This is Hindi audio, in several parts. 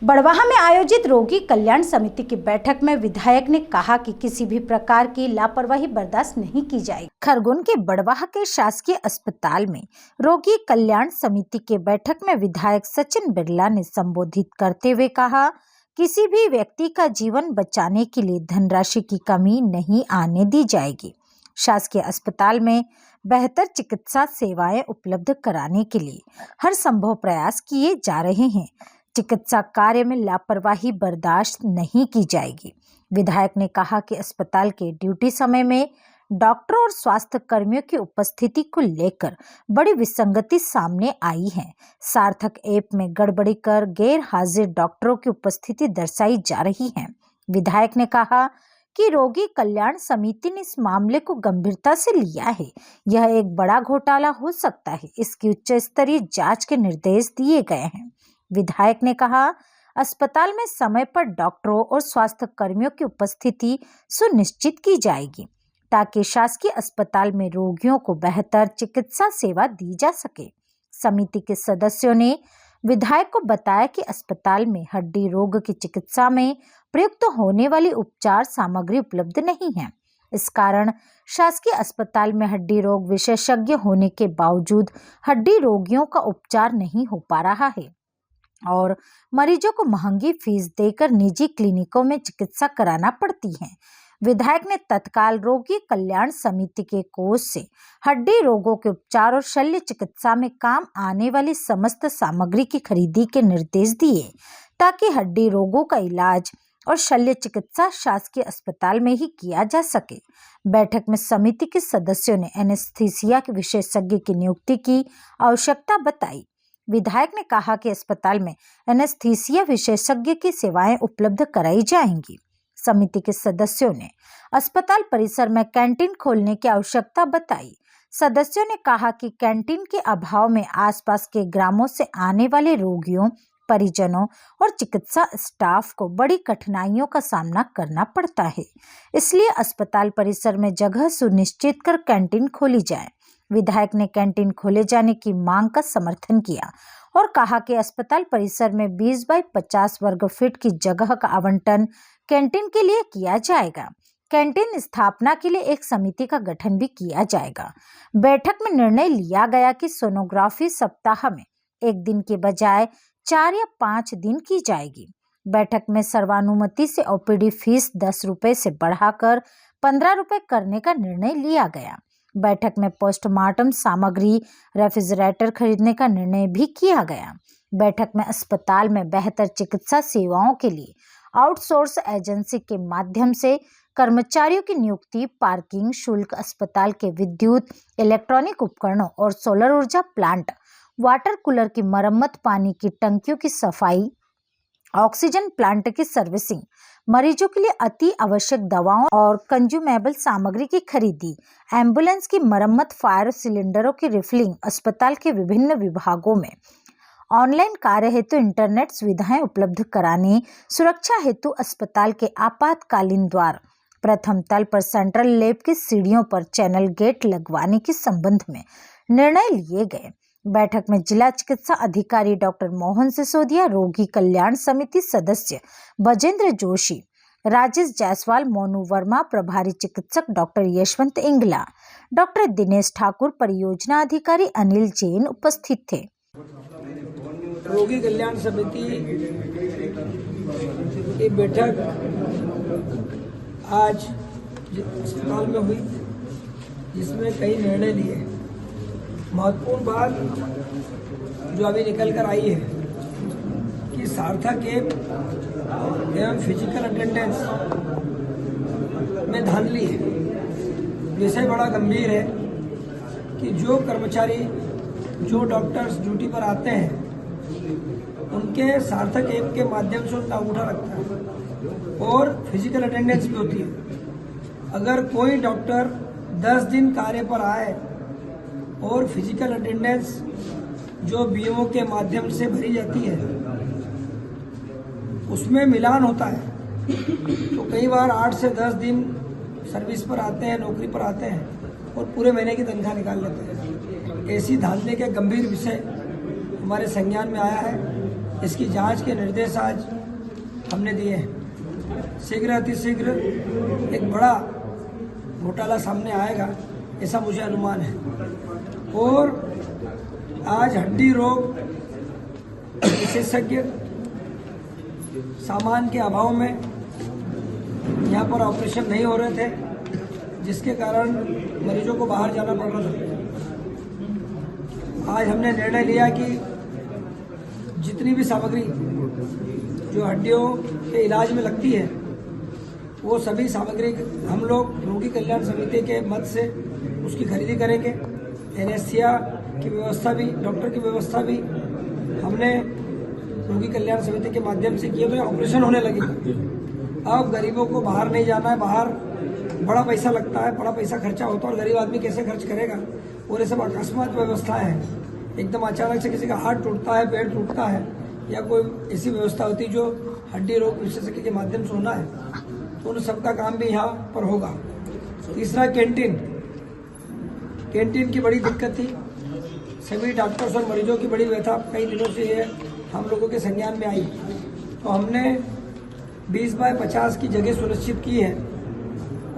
बड़वाह में आयोजित रोगी कल्याण समिति की बैठक में विधायक ने कहा कि किसी भी प्रकार की लापरवाही बर्दाश्त नहीं की जाएगी। खरगोन के बड़वाह के शासकीय अस्पताल में रोगी कल्याण समिति की बैठक में विधायक सचिन बिरला ने संबोधित करते हुए कहा, किसी भी व्यक्ति का जीवन बचाने के लिए धनराशि की कमी नहीं आने दी जाएगी। शासकीय अस्पताल में बेहतर चिकित्सा सेवाएं उपलब्ध कराने के लिए हर संभव प्रयास किए जा रहे हैं। चिकित्सा कार्य में लापरवाही बर्दाश्त नहीं की जाएगी। विधायक ने कहा कि अस्पताल के ड्यूटी समय में डॉक्टरों और स्वास्थ्य कर्मियों की उपस्थिति को लेकर बड़ी विसंगति सामने आई है। सार्थक ऐप में गड़बड़ी कर गैर हाजिर डॉक्टरों की उपस्थिति दर्शाई जा रही है। विधायक ने कहा कि रोगी कल्याण समिति ने इस मामले को गंभीरता से लिया है। यह एक बड़ा घोटाला हो सकता है। इसकी उच्च स्तरीय जांच के निर्देश दिए गए हैं। विधायक ने कहा, अस्पताल में समय पर डॉक्टरों और स्वास्थ्य कर्मियों की उपस्थिति सुनिश्चित की जाएगी ताकि शासकीय अस्पताल में रोगियों को बेहतर चिकित्सा सेवा दी जा सके। समिति के सदस्यों ने विधायक को बताया कि अस्पताल में हड्डी रोग की चिकित्सा में प्रयुक्त होने वाली उपचार सामग्री उपलब्ध नहीं है। इस कारण शासकीय अस्पताल में हड्डी रोग विशेषज्ञ होने के बावजूद हड्डी रोगियों का उपचार नहीं हो पा रहा है और मरीजों को महंगी फीस देकर निजी क्लिनिकों में चिकित्सा कराना पड़ती है। विधायक ने तत्काल रोगी कल्याण समिति के कोष से हड्डी रोगों के उपचार और शल्य चिकित्सा में काम आने वाली समस्त सामग्री की खरीदी के निर्देश दिए ताकि हड्डी रोगों का इलाज और शल्य चिकित्सा शासकीय अस्पताल में ही किया जा सके। बैठक में समिति के सदस्यों ने एनेस्थीसिया के विशेषज्ञ की नियुक्ति की आवश्यकता बताई। विधायक ने कहा कि अस्पताल में एनेस्थीसिया विशेषज्ञ की सेवाएं उपलब्ध कराई जाएंगी। समिति के सदस्यों ने अस्पताल परिसर में कैंटीन खोलने की आवश्यकता बताई। सदस्यों ने कहा कि कैंटीन के अभाव में आसपास के ग्रामों से आने वाले रोगियों, परिजनों और चिकित्सा स्टाफ को बड़ी कठिनाइयों का सामना करना पड़ता है। इसलिए अस्पताल परिसर में जगह सुनिश्चित कर कैंटीन खोली जाए। विधायक ने कैंटीन खोले जाने की मांग का समर्थन किया और कहा कि अस्पताल परिसर में 20 बाई 50 वर्ग फीट की जगह का आवंटन कैंटीन के लिए किया जाएगा। कैंटीन स्थापना के लिए एक समिति का गठन भी किया जाएगा। बैठक में निर्णय लिया गया कि सोनोग्राफी सप्ताह में 1 दिन के बजाय 4 या 5 दिन की जाएगी। बैठक में सर्वानुमति से ओपीडी फीस 10 रुपए से बढ़ाकर 15 रुपए करने का निर्णय लिया गया। बैठक में पोस्टमार्टम सामग्री रेफ्रिजरेटर खरीदने का निर्णय भी किया गया। बैठक में अस्पताल में बेहतर चिकित्सा सेवाओं के लिए आउटसोर्स एजेंसी के माध्यम से कर्मचारियों की नियुक्ति, पार्किंग शुल्क, अस्पताल के विद्युत, इलेक्ट्रॉनिक उपकरणों और सोलर ऊर्जा प्लांट, वाटर कूलर की मरम्मत, पानी की टंकियों की सफाई, ऑक्सीजन प्लांट की सर्विसिंग, मरीजों के लिए अति आवश्यक दवाओं और कंज्यूमेबल सामग्री की खरीदी, एम्बुलेंस की मरम्मत, फायर सिलेंडरों की रिफिलिंग, अस्पताल के विभिन्न विभागों में ऑनलाइन कार्य हेतु इंटरनेट सुविधाएं उपलब्ध कराने, सुरक्षा हेतु अस्पताल के आपातकालीन द्वार, प्रथम तल पर सेंट्रल लैब की सीढ़ियों पर चैनल गेट लगवाने के संबंध में निर्णय लिए गए। बैठक में जिला चिकित्सा अधिकारी डॉक्टर मोहन सिसोदिया, रोगी कल्याण समिति सदस्य बजेंद्र जोशी, राजेश जायसवाल, मोनू वर्मा, प्रभारी चिकित्सक डॉक्टर यशवंत इंगला, डॉक्टर दिनेश ठाकुर, परियोजना अधिकारी अनिल जैन उपस्थित थे। रोगी कल्याण समिति की बैठक आज अस्पताल में हुई, जिसमें कई निर्णय लिए। महत्वपूर्ण बात जो अभी निकल कर आई है कि सार्थक ऐप एवं फिजिकल अटेंडेंस में धांधली है। विषय बड़ा गंभीर है कि जो कर्मचारी, जो डॉक्टर्स ड्यूटी पर आते हैं, उनके सार्थक ऐप के माध्यम से उनका अंगूठा लगता है और फिजिकल अटेंडेंस भी होती है। अगर कोई डॉक्टर 10 दिन कार्य पर आए और फिजिकल अटेंडेंस जो बीओ के माध्यम से भरी जाती है उसमें मिलान होता है, तो कई बार 8 से 10 दिन सर्विस पर आते हैं, नौकरी पर आते हैं और पूरे महीने की तनख्वाह निकाल लेते हैं। ऐसी धांधली के गंभीर विषय हमारे संज्ञान में आया है। इसकी जांच के निर्देश आज हमने दिए हैं। शीघ्र अतिशीघ्र एक बड़ा घोटाला सामने आएगा ऐसा मुझे अनुमान है। और आज हड्डी रोग विशेषज्ञ सामान के अभाव में यहाँ पर ऑपरेशन नहीं हो रहे थे, जिसके कारण मरीजों को बाहर जाना पड़ रहा था। आज हमने निर्णय लिया कि जितनी भी सामग्री जो हड्डियों के इलाज में लगती है वो सभी सामग्री हम लोग रोगी कल्याण समिति के मद से उसकी खरीदी करेंगे। एनेस्थीसिया की व्यवस्था भी, डॉक्टर की व्यवस्था भी हमने रोगी कल्याण समिति के माध्यम से किए। तो ऑपरेशन होने लगेगा। अब गरीबों को बाहर नहीं जाना है। बाहर बड़ा पैसा लगता है, बड़ा पैसा खर्चा होता है और गरीब आदमी कैसे खर्च करेगा। और ये सब अकस्मात व्यवस्थाएं हैं। एकदम अचानक से किसी का हाथ टूटता है, पेड़ टूटता है या कोई ऐसी व्यवस्था होती जो हड्डी रोग विशेषज्ञ के माध्यम से होना है, तो उन सबका काम भी यहाँ पर होगा। तीसरा, कैंटीन की बड़ी दिक्कत थी। सभी डॉक्टर्स और मरीजों की बड़ी व्यथा कई दिनों से ये हम लोगों के संज्ञान में आई। तो हमने 20 बाय 50 की जगह सुनिश्चित की है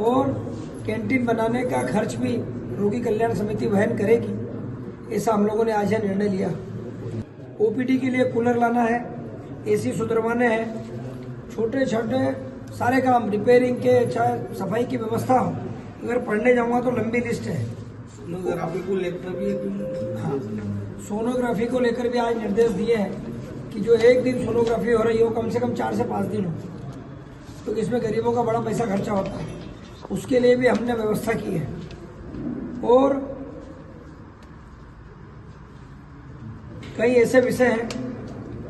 और कैंटीन बनाने का खर्च भी रोगी कल्याण समिति वहन करेगी, ऐसा हम लोगों ने आज यह निर्णय लिया। ओपीडी के लिए कूलर लाना है, एसी सुधरवाने हैं, छोटे छोटे सारे काम रिपेयरिंग के, चाहे सफाई की व्यवस्था हो। अगर पढ़ने जाऊंगा तो लंबी लिस्ट है। सोनोग्राफी को लेकर भी हाँ, सोनोग्राफी को लेकर भी आज निर्देश दिए हैं कि जो एक दिन सोनोग्राफी हो रही हो कम से कम 4 से 5 दिन हो, तो इसमें गरीबों का बड़ा पैसा खर्चा होता है। उसके लिए भी हमने व्यवस्था की है। और कई ऐसे विषय हैं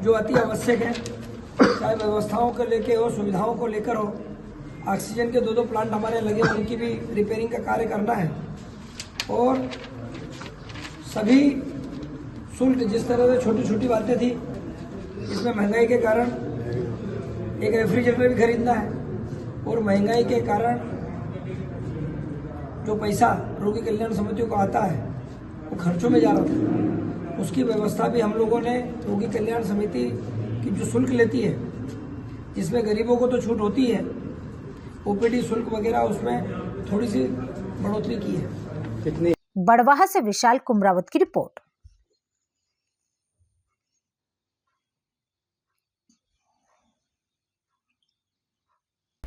जो अति आवश्यक हैं, चाहे व्यवस्थाओं को लेकर हो, सुविधाओं को लेकर हो। ऑक्सीजन के 2 प्लांट हमारे लगे, उनकी भी रिपेयरिंग का कार्य करना है। और सभी शुल्क, जिस तरह से छोटी छोटी बातें थी, इसमें महंगाई के कारण एक रेफ्रिजरेटर भी खरीदना है और महंगाई के कारण जो पैसा रोगी कल्याण समितियों को आता है वो खर्चों में जा रहा था। उसकी व्यवस्था भी हम लोगों ने रोगी कल्याण समिति की जो शुल्क लेती है, जिसमें गरीबों को तो छूट होती है, ओपीडी शुल्क वगैरह, उसमें थोड़ी सी बढ़ोतरी की है। बड़वाह से विशाल कुमरावत की रिपोर्ट।